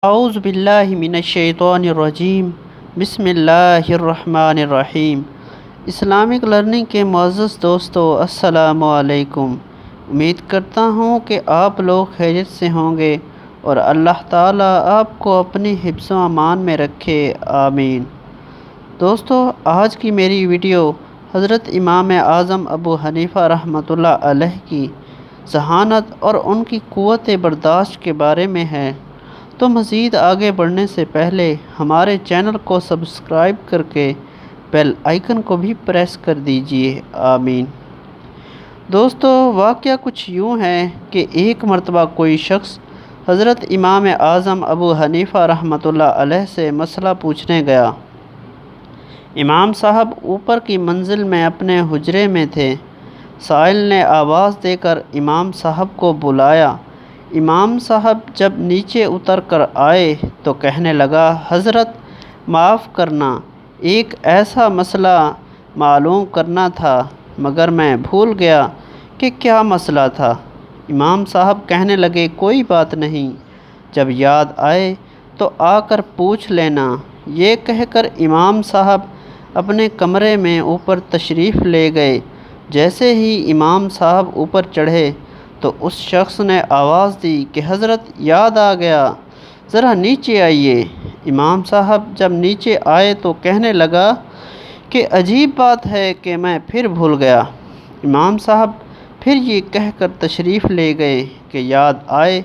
اعوذ باللہ من الشیطان الرجیم بسم اللہ الرحمن الرحیم۔ اسلامک لرننگ کے معزز دوستو، السلام علیکم۔ امید کرتا ہوں کہ آپ لوگ خیریت سے ہوں گے اور اللہ تعالیٰ آپ کو اپنی حفظ و امان میں رکھے، آمین۔ دوستو، آج کی میری ویڈیو حضرت امام اعظم ابو حنیفہ رحمۃ اللہ علیہ کی ذہانت اور ان کی قوت برداشت کے بارے میں ہے۔ تو مزید آگے بڑھنے سے پہلے ہمارے چینل کو سبسکرائب کر کے بیل آئیکن کو بھی پریس کر دیجیے، آمین۔ دوستو، واقعہ کچھ یوں ہے کہ ایک مرتبہ کوئی شخص حضرت امام اعظم ابو حنیفہ رحمۃ اللہ علیہ سے مسئلہ پوچھنے گیا۔ امام صاحب اوپر کی منزل میں اپنے حجرے میں تھے۔ سائل نے آواز دے کر امام صاحب کو بلایا۔ امام صاحب جب نیچے اتر کر آئے تو کہنے لگا، حضرت معاف کرنا، ایک ایسا مسئلہ معلوم کرنا تھا مگر میں بھول گیا کہ کیا مسئلہ تھا۔ امام صاحب کہنے لگے، کوئی بات نہیں، جب یاد آئے تو آ کر پوچھ لینا۔ یہ کہہ کر امام صاحب اپنے کمرے میں اوپر تشریف لے گئے۔ جیسے ہی امام صاحب اوپر چڑھے تو اس شخص نے آواز دی کہ حضرت یاد آ گیا، ذرا نیچے آئیے۔ امام صاحب جب نیچے آئے تو کہنے لگا کہ عجیب بات ہے کہ میں پھر بھول گیا۔ امام صاحب پھر یہ کہہ کر تشریف لے گئے کہ یاد آئے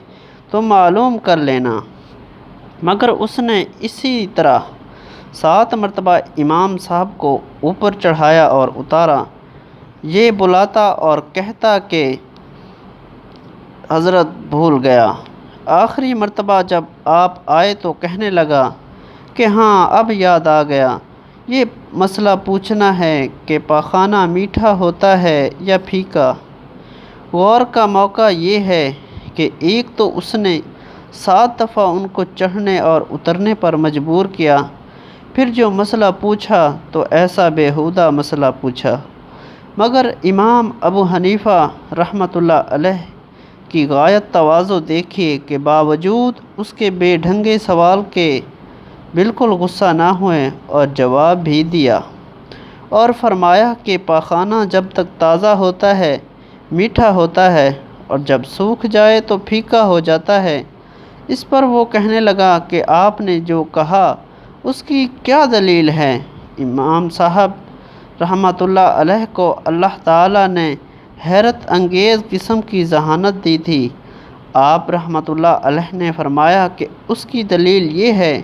تو معلوم کر لینا، مگر اس نے اسی طرح 7 مرتبہ امام صاحب کو اوپر چڑھایا اور اتارا، یہ بلاتا اور کہتا کہ حضرت بھول گیا۔ آخری مرتبہ جب آپ آئے تو کہنے لگا کہ ہاں اب یاد آ گیا، یہ مسئلہ پوچھنا ہے کہ پاخانہ میٹھا ہوتا ہے یا پھیکا۔ غور کا موقع یہ ہے کہ ایک تو اس نے 7 دفعہ ان کو چڑھنے اور اترنے پر مجبور کیا، پھر جو مسئلہ پوچھا تو ایسا بیہودہ مسئلہ پوچھا۔ مگر امام ابو حنیفہ رحمۃ اللہ علیہ کی غایت تواضع دیکھیے کہ باوجود اس کے بے ڈھنگے سوال کے بالکل غصہ نہ ہوئے اور جواب بھی دیا اور فرمایا کہ پاخانہ جب تک تازہ ہوتا ہے میٹھا ہوتا ہے اور جب سوکھ جائے تو پھیکا ہو جاتا ہے۔ اس پر وہ کہنے لگا کہ آپ نے جو کہا اس کی کیا دلیل ہے؟ امام صاحب رحمۃ اللہ علیہ کو اللہ تعالیٰ نے حیرت انگیز قسم کی ذہانت دی تھی۔ آپ رحمۃ اللہ علیہ نے فرمایا کہ اس کی دلیل یہ ہے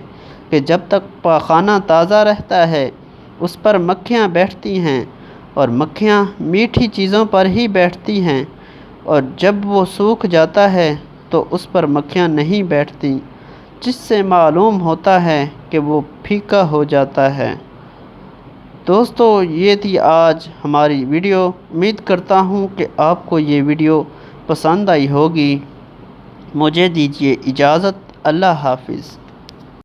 کہ جب تک پاخانہ تازہ رہتا ہے اس پر مکھیاں بیٹھتی ہیں اور مکھیاں میٹھی چیزوں پر ہی بیٹھتی ہیں، اور جب وہ سوکھ جاتا ہے تو اس پر مکھیاں نہیں بیٹھتی، جس سے معلوم ہوتا ہے کہ وہ پھیکا ہو جاتا ہے۔ دوستو، یہ تھی آج ہماری ویڈیو۔ امید کرتا ہوں کہ آپ کو یہ ویڈیو پسند آئی ہوگی۔ مجھے دیجیے اجازت، اللہ حافظ۔